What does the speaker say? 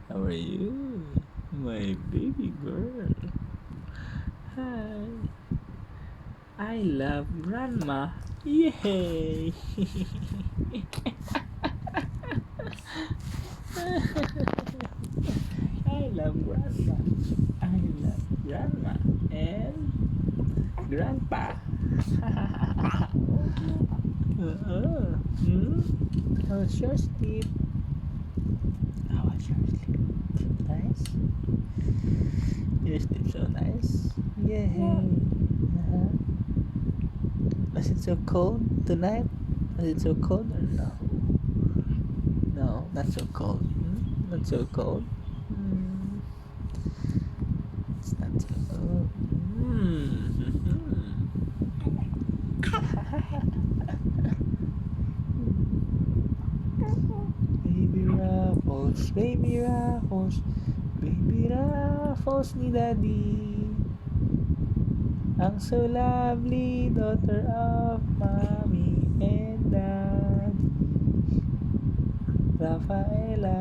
How are you, my baby girl? Hi. I love grandma. Yay! I love grandma. I love grandma and grandpa. How's your sleep? How was your sleep? Nice? You sleep so nice? Yay! Uh-huh. Was it so cold tonight? Was it so cold or no? No, not so cold. Not so cold. Mm, it's not so cold. Baby Raffles, baby Raffles, baby Raffles ni Daddy. Ang so lovely, daughter of mommy and daddy. Rafaela.